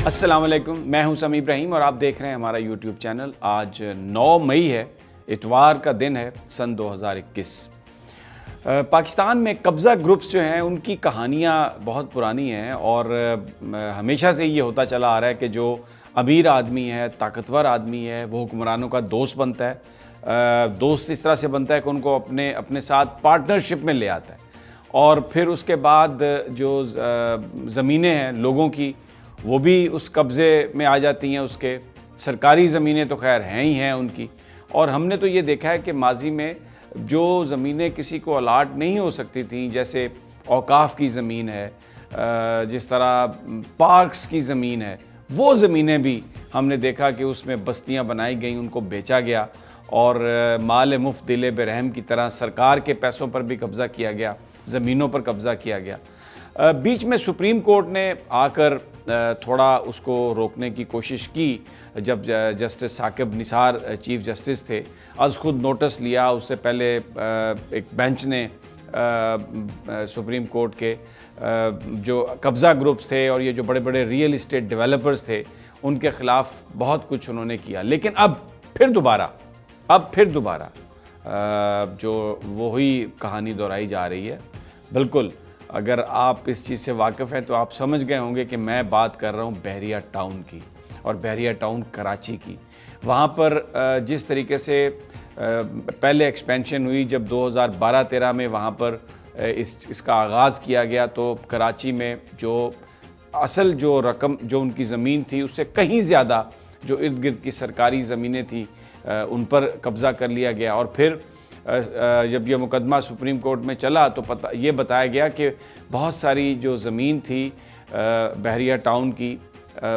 अस्सलाम वालेकुम, मैं हूं समी इब्राहिम और आप देख रहे हैं हमारा यूट्यूब चैनल। आज 9 मई है, इतवार का दिन है, सन 2021। पाकिस्तान में कब्ज़ा ग्रुप्स जो हैं उनकी कहानियां बहुत पुरानी हैं और हमेशा से ये होता चला आ रहा है कि जो अमीर आदमी है, ताकतवर आदमी है, वो हुक्मरानों का दोस्त बनता है। दोस्त इस तरह से बनता है कि उनको अपने साथ पार्टनरशिप में ले आता है और फिर उसके बाद जो ज़मीनें हैं लोगों की वो भी उस कब्ज़े में आ जाती हैं। उसके सरकारी ज़मीनें तो खैर हैं ही हैं उनकी। और हमने तो ये देखा है कि माजी में जो ज़मीनें किसी को अलाट नहीं हो सकती थी, जैसे औकाफ़ की ज़मीन है, जिस तरह पार्क्स की ज़मीन है, वो ज़मीनें भी हमने देखा कि उसमें बस्तियां बनाई गई, उनको बेचा गया और माल मुफ्त दिले बेरहम की तरह सरकार के पैसों पर भी कब्ज़ा किया गया, ज़मीनों पर कब्ज़ा किया गया। बीच में सुप्रीम कोर्ट ने आकर थोड़ा उसको रोकने की कोशिश की। जब justice Saqib Nisar chief justice थे, आज खुद नोटिस लिया। उससे पहले एक बेंच ने सुप्रीम कोर्ट के जो कब्ज़ा ग्रुप्स थे और ये जो बड़े बड़े रियल इस्टेट डेवलपर्स थे उनके ख़िलाफ़ बहुत कुछ उन्होंने किया। लेकिन अब फिर दोबारा जो वही कहानी दोहराई जा रही है। बिल्कुल, अगर आप इस चीज़ से वाकिफ़ हैं तो आप समझ गए होंगे कि मैं बात कर रहा हूँ बहरिया टाउन की और बहरिया टाउन कराची की। वहाँ पर जिस तरीके से पहले एक्सपेंशन हुई, जब 2012-13 में वहाँ पर इसका आगाज़ किया गया, तो कराची में जो असल जो रकम जो उनकी ज़मीन थी उससे कहीं ज़्यादा जो इर्द गिर्द की सरकारी ज़मीनें थी उन पर कब्ज़ा कर लिया गया। और फिर जब यह मुकदमा सुप्रीम कोर्ट में चला तो ये बताया गया कि बहुत सारी जो ज़मीन थी बहरिया टाउन की,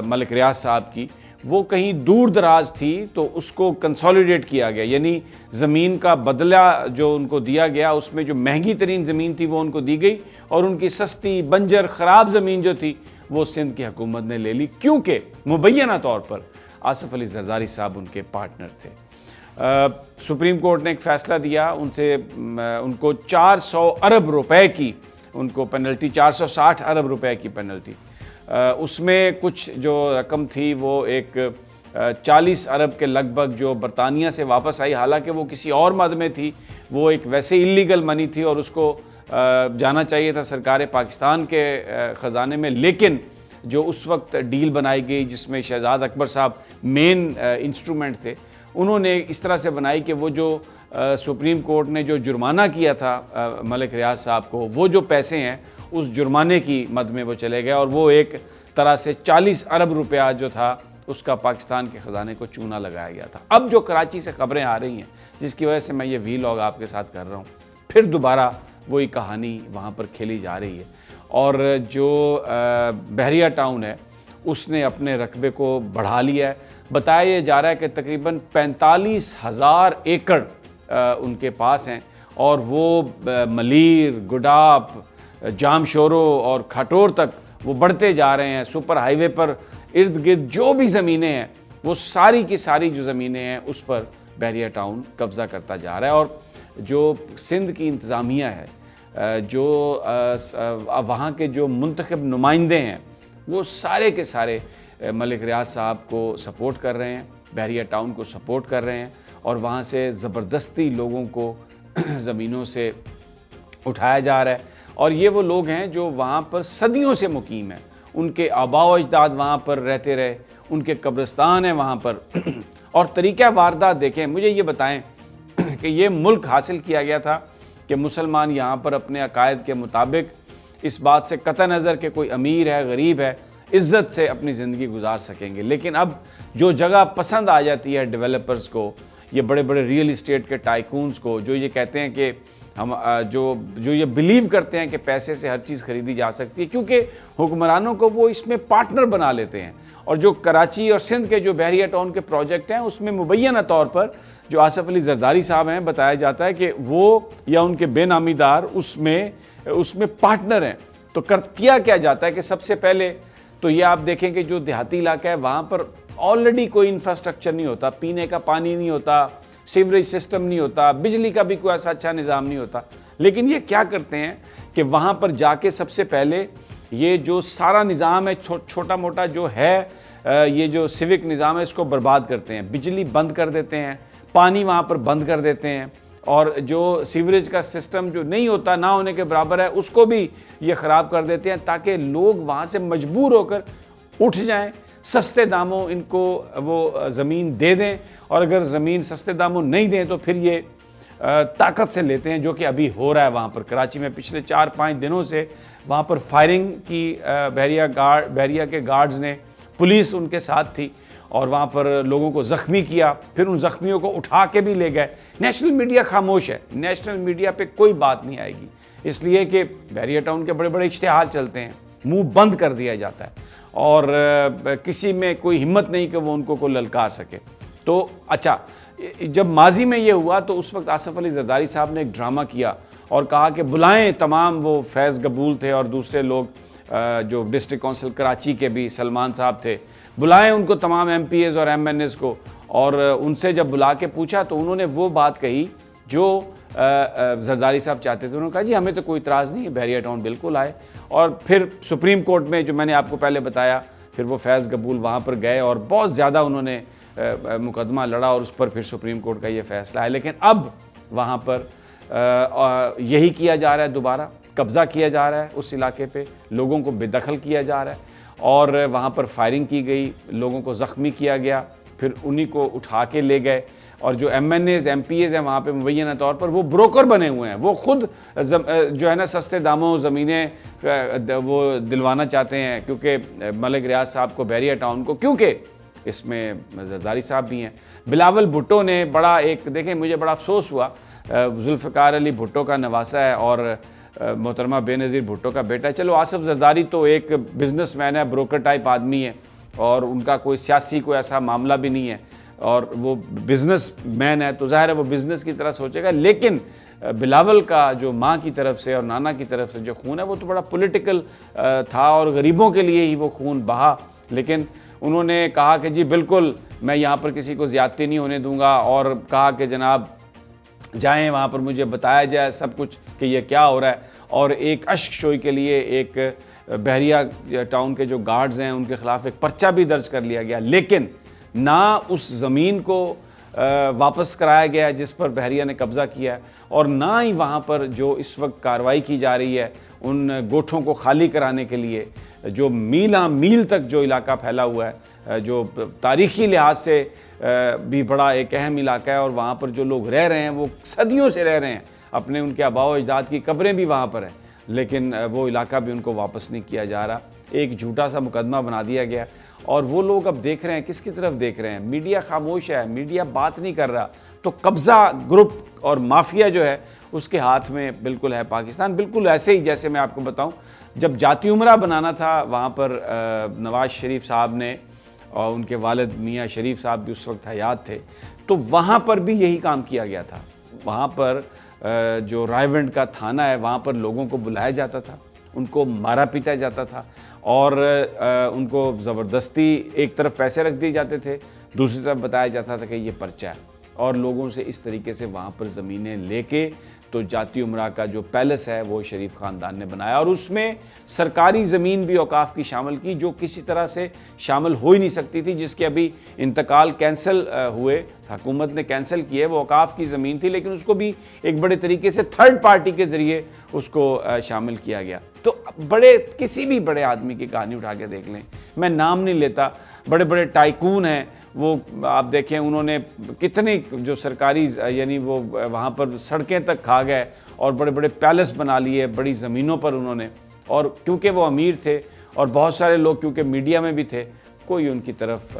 मलिक रियाज साहब की, वो कहीं दूर दराज थी, तो उसको कंसोलिडेट किया गया। यानी ज़मीन का बदला जो उनको दिया गया, उसमें जो महंगी तरीन ज़मीन थी वो उनको दी गई और उनकी सस्ती बंजर ख़राब ज़मीन जो थी वो सिंध की हुकूमत ने ले ली, क्योंकि मुबैना तौर पर आसिफ अली जरदारी साहब उनके पार्टनर थे। सुप्रीम कोर्ट ने एक फ़ैसला दिया, उनको 400 अरब रुपए की उनको पेनल्टी, 460 अरब रुपए की पेनल्टी। उसमें कुछ जो रकम थी वो एक 40 अरब के लगभग जो बरतानिया से वापस आई, हालांकि वो किसी और मद में थी, वो एक वैसे इलीगल मनी थी और उसको जाना चाहिए था सरकार पाकिस्तान के ख़जाने में। लेकिन जो उस वक्त डील बनाई गई जिसमें शहजाद अकबर साहब मेन इंस्ट्रूमेंट थे, उन्होंने इस तरह से बनाई कि वो जो सुप्रीम कोर्ट ने जो जुर्माना किया था मलिक रियाज साहब को, वो जो पैसे हैं उस जुर्माने की मद में वो चले गए और वो एक तरह से 40 अरब रुपया जो था उसका पाकिस्तान के ख़जाने को चूना लगाया गया था। अब जो कराची से खबरें आ रही हैं, जिसकी वजह से मैं ये वीलॉग आपके साथ कर रहा हूँ, फिर दोबारा वही कहानी वहाँ पर खेली जा रही है और जो बहरिया टाउन है उसने अपने रकबे को बढ़ा लिया है। बताया जा रहा है कि तकरीबन 45,000 एकड़ उनके पास हैं और वो मलीर, गुडाप, जामशोरो और खटोर तक वो बढ़ते जा रहे हैं। सुपर हाईवे पर इर्द गिर्द जो भी ज़मीनें हैं, वो सारी की सारी जो ज़मीनें हैं उस पर बहरिया टाउन कब्ज़ा करता जा रहा है। और जो सिंध की इंतज़ामिया है, जो वहाँ के जो मुंतखब नुमाइंदे हैं, वो सारे के सारे मलिक रियाज साहब को सपोर्ट कर रहे हैं, बहरिया टाउन को सपोर्ट कर रहे हैं और वहाँ से ज़बरदस्ती लोगों को ज़मीनों से उठाया जा रहा है। और ये वो लोग हैं जो वहाँ पर सदियों से मुकीम हैं, उनके आबाओ अजदाद वहाँ पर रहते रहे, उनके कब्रिस्तान हैं वहाँ पर। और तरीक़ा वारदात देखें, मुझे ये बताएं कि ये मुल्क हासिल किया गया था कि मुसलमान यहाँ पर अपने अकायद के मुताबिक इस बात से कतई नज़र कि कोई अमीर है, गरीब है, इज़्ज़त से अपनी ज़िंदगी गुजार सकेंगे। लेकिन अब जो जगह पसंद आ जाती है डेवलपर्स को, ये बड़े बड़े रियल इस्टेट के टाइकून्स को, जो ये कहते हैं कि हम जो ये बिलीव करते हैं कि पैसे से हर चीज़ ख़रीदी जा सकती है, क्योंकि हुक्मरानों को वो इसमें पार्टनर बना लेते हैं। और जो कराची और सिंध के जो बहरिया टाउन के प्रोजेक्ट हैं, उसमें मुबैना तौर पर जो आसिफ अली जरदारी साहब हैं, बताया जाता है कि वो या उनके बेनामीदार उसमें पार्टनर हैं। तो किया क्या जाता है कि सबसे पहले तो ये आप देखें कि जो देहाती इलाका है वहाँ पर ऑलरेडी कोई इंफ्रास्ट्रक्चर नहीं होता, पीने का पानी नहीं होता, सीवरेज सिस्टम नहीं होता, बिजली का भी कोई ऐसा अच्छा निज़ाम नहीं होता। लेकिन ये क्या करते हैं कि वहाँ पर जाके सबसे पहले ये जो सारा निज़ाम है, छोटा मोटा जो है, ये जो सिविक निज़ाम है, इसको बर्बाद करते हैं। बिजली बंद कर देते हैं, पानी वहाँ पर बंद कर देते हैं, और जो सीवरेज का सिस्टम जो नहीं होता, ना होने के बराबर है, उसको भी ये ख़राब कर देते हैं, ताकि लोग वहाँ से मजबूर होकर उठ जाएं, सस्ते दामों इनको वो ज़मीन दे दें, और अगर ज़मीन सस्ते दामों नहीं दें तो फिर ये ताकत से लेते हैं, जो कि अभी हो रहा है वहाँ पर। कराची में पिछले 4-5 दिनों से वहाँ पर फायरिंग की, बहरिया के गार्ड्स ने, पुलिस उनके साथ थी, और वहाँ पर लोगों को ज़ख्मी किया, फिर उन ज़ख्मियों को उठा के भी ले गए। नेशनल मीडिया खामोश है, नेशनल मीडिया पे कोई बात नहीं आएगी, इसलिए कि बहरिया टाउन के बड़े बड़े इश्तिहार चलते हैं, मुंह बंद कर दिया जाता है, और किसी में कोई हिम्मत नहीं कि वो उनको को ललकार सके। तो अच्छा, जब माजी में ये हुआ तो उस वक्त आसिफ अली जरदारी साहब ने एक ड्रामा किया और कहा कि बुलाएं तमाम, वो फैज़ कबूल थे और दूसरे लोग जो डिस्ट्रिक्ट काउंसिल कराची के भी सलमान साहब थे, बुलाएं उनको, तमाम MPs और MNs को। और उनसे जब बुला के पूछा तो उन्होंने वो बात कही जो जरदारी साहब चाहते थे। उन्होंने कहा जी हमें तो कोई इतराज़ नहीं है, बहरिया टाउन बिल्कुल आए। और फिर सुप्रीम कोर्ट में, जो मैंने आपको पहले बताया, फिर वो फैज़ कबूल वहाँ पर गए और बहुत ज़्यादा उन्होंने मुकदमा लड़ा, और उस पर फिर सुप्रीम कोर्ट का ये फ़ैसला है। लेकिन अब वहाँ पर यही किया जा रहा है, दोबारा कब्ज़ा किया जा रहा है उस इलाके पे, लोगों को बेदखल किया जा रहा है, और वहाँ पर फायरिंग की गई, लोगों को ज़ख्मी किया गया, फिर उन्हीं को उठा के ले गए। और जो MNAs MPs हैं वहाँ पे मुबैना तौर पर वो ब्रोकर बने हुए हैं, वो खुद जो है ना सस्ते दामों ज़मीनें वो दिलवाना चाहते हैं, क्योंकि मलिक रियाज साहब को, बहरिया टाउन को, क्योंकि इसमें जरदारी साहब भी हैं। बिलावल भुट्टो ने बड़ा एक, देखें मुझे बड़ा अफसोस हुआ, जुल्फ़िकार अली भुट्टो का नवासा है और मोहतरमा बेनज़ीर भुट्टो का बेटा है। चलो आसिफ जरदारी तो एक बिज़नेसमैन है, ब्रोकर टाइप आदमी है, और उनका कोई सियासी कोई ऐसा मामला भी नहीं है, और वो बिज़नेसमैन है तो ज़ाहिर है वो बिज़नेस की तरह सोचेगा। लेकिन बिलावल का जो माँ की तरफ से और नाना की तरफ से जो खून है वो तो बड़ा पॉलिटिकल था, और गरीबों के लिए ही वो खून बहा। लेकिन उन्होंने कहा कि जी बिल्कुल मैं यहाँ पर किसी को ज़्यादती नहीं होने दूँगा, और कहा कि जनाब जाएं वहाँ पर, मुझे बताया जाए सब कुछ कि ये क्या हो रहा है। और एक अश्क शोई के लिए एक बहरिया टाउन के जो गार्ड्स हैं उनके ख़िलाफ़ एक पर्चा भी दर्ज कर लिया गया, लेकिन ना उस ज़मीन को वापस कराया गया जिस पर बहरिया ने कब्ज़ा किया है, और ना ही वहाँ पर जो इस वक्त कार्रवाई की जा रही है उन गोठों को खाली कराने के लिए, जो मील मील तक जो इलाका फैला हुआ है, जो तारीख़ी लिहाज से भी बड़ा एक अहम इलाका है, और वहाँ पर जो लोग रह रहे हैं वो सदियों से रह रहे हैं, अपने उनके आबाओ अजदाद की कब्रें भी वहाँ पर हैं, लेकिन वो इलाका भी उनको वापस नहीं किया जा रहा। एक झूठा सा मुकदमा बना दिया गया, और वो लोग अब देख रहे हैं, किसकी तरफ देख रहे हैं? मीडिया खामोश है, मीडिया बात नहीं कर रहा, तो कब्ज़ा ग्रुप और माफिया जो है उसके हाथ में बिल्कुल है पाकिस्तान। बिल्कुल ऐसे ही जैसे मैं आपको बताऊं, जब जाती उमरा बनाना था वहाँ पर नवाज़ शरीफ साहब ने, और उनके वालिद मियाँ शरीफ साहब भी उस वक्त हयात थे, तो वहाँ पर भी यही काम किया गया था। वहाँ पर जो रायविंड का थाना है वहाँ पर लोगों को बुलाया जाता था, उनको मारा पीटा जाता था, और उनको ज़बरदस्ती एक तरफ पैसे रख दिए जाते थे, दूसरी तरफ बताया जाता था कि ये पर्चा है, और लोगों से इस तरीके से वहाँ पर ज़मीनें लेके तो जाती उमरा का जो पैलेस है वो शरीफ ख़ानदान ने बनाया, और उसमें सरकारी ज़मीन भी औकाफ़ की शामिल की, जो किसी तरह से शामिल हो ही नहीं सकती थी, जिसके अभी इंतकाल कैंसिल हुए, हुकूमत ने कैंसिल किए। वो औकाफ़ की ज़मीन थी, लेकिन उसको भी एक बड़े तरीके से थर्ड पार्टी के ज़रिए उसको शामिल किया गया। तो बड़े, किसी भी बड़े आदमी की कहानी उठा के देख लें, मैं नाम नहीं लेता, बड़े बड़े टाइकून हैं वो, आप देखें उन्होंने कितने जो सरकारी यानी वो वहाँ पर सड़कें तक खा गए, और बड़े बड़े पैलेस बना लिए बड़ी ज़मीनों पर उन्होंने, और क्योंकि वो अमीर थे और बहुत सारे लोग क्योंकि मीडिया में भी थे, कोई उनकी तरफ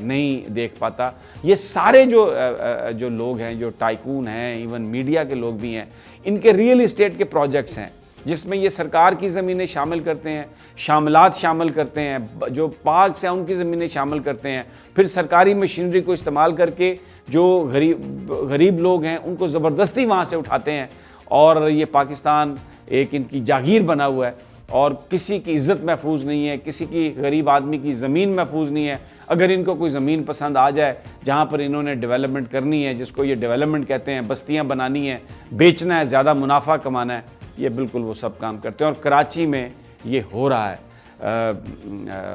नहीं देख पाता। ये सारे जो लोग हैं, जो टाइकून हैं, इवन मीडिया के लोग भी हैं, इनके रियल इस्टेट के प्रोजेक्ट्स हैं जिसमें ये सरकार की ज़मीनें शामिल करते हैं, शामिलात शामिल करते हैं, जो पार्क्स हैं उनकी ज़मीनें शामिल करते हैं, फिर सरकारी मशीनरी को इस्तेमाल करके जो गरीब लोग हैं उनको ज़बरदस्ती वहाँ से उठाते हैं, और ये पाकिस्तान एक इनकी जागीर बना हुआ है, और किसी की इज़्ज़त महफूज नहीं है, किसी की गरीब आदमी की ज़मीन महफूज नहीं है। अगर इनको कोई ज़मीन पसंद आ जाए जहाँ पर इन्होंने डेवलपमेंट करनी है, जिसको ये डेवलपमेंट कहते हैं, बस्तियाँ बनानी है, बेचना है, ज़्यादा मुनाफा कमाना है, ये बिल्कुल वो सब काम करते हैं। और कराची में ये हो रहा है।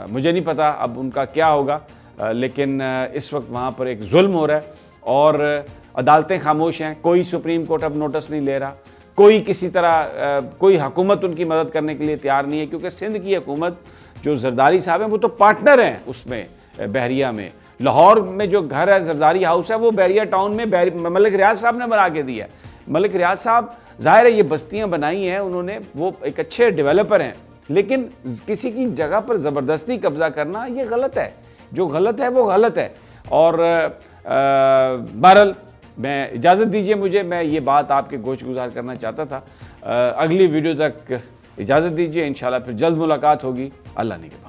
मुझे नहीं पता अब उनका क्या होगा, लेकिन इस वक्त वहाँ पर एक जुल्म हो रहा है और अदालतें खामोश हैं। कोई सुप्रीम कोर्ट अब नोटिस नहीं ले रहा, कोई किसी तरह कोई हुकूमत उनकी मदद करने के लिए तैयार नहीं है, क्योंकि सिंध की हुकूमत जो जरदारी साहब हैं वो तो पार्टनर हैं उसमें, बहरिया में। लाहौर में जो घर है जरदारी हाउस है वो बहरिया टाउन में मलिक रियाज साहब ने बना के दिया है। मलिक रियाज साहब ज़ाहिर है ये बस्तियाँ बनाई हैं उन्होंने, वो एक अच्छे डेवलपर हैं, लेकिन किसी की जगह पर ज़बरदस्ती कब्ज़ा करना ये गलत है। जो गलत है वो गलत है। और बहरहाल मैं इजाज़त दीजिए मुझे, मैं ये बात आपके गोश गुजार करना चाहता था। अगली वीडियो तक इजाज़त दीजिए, इंशाल्लाह फिर जल्द मुलाकात होगी। अल्लाह ने के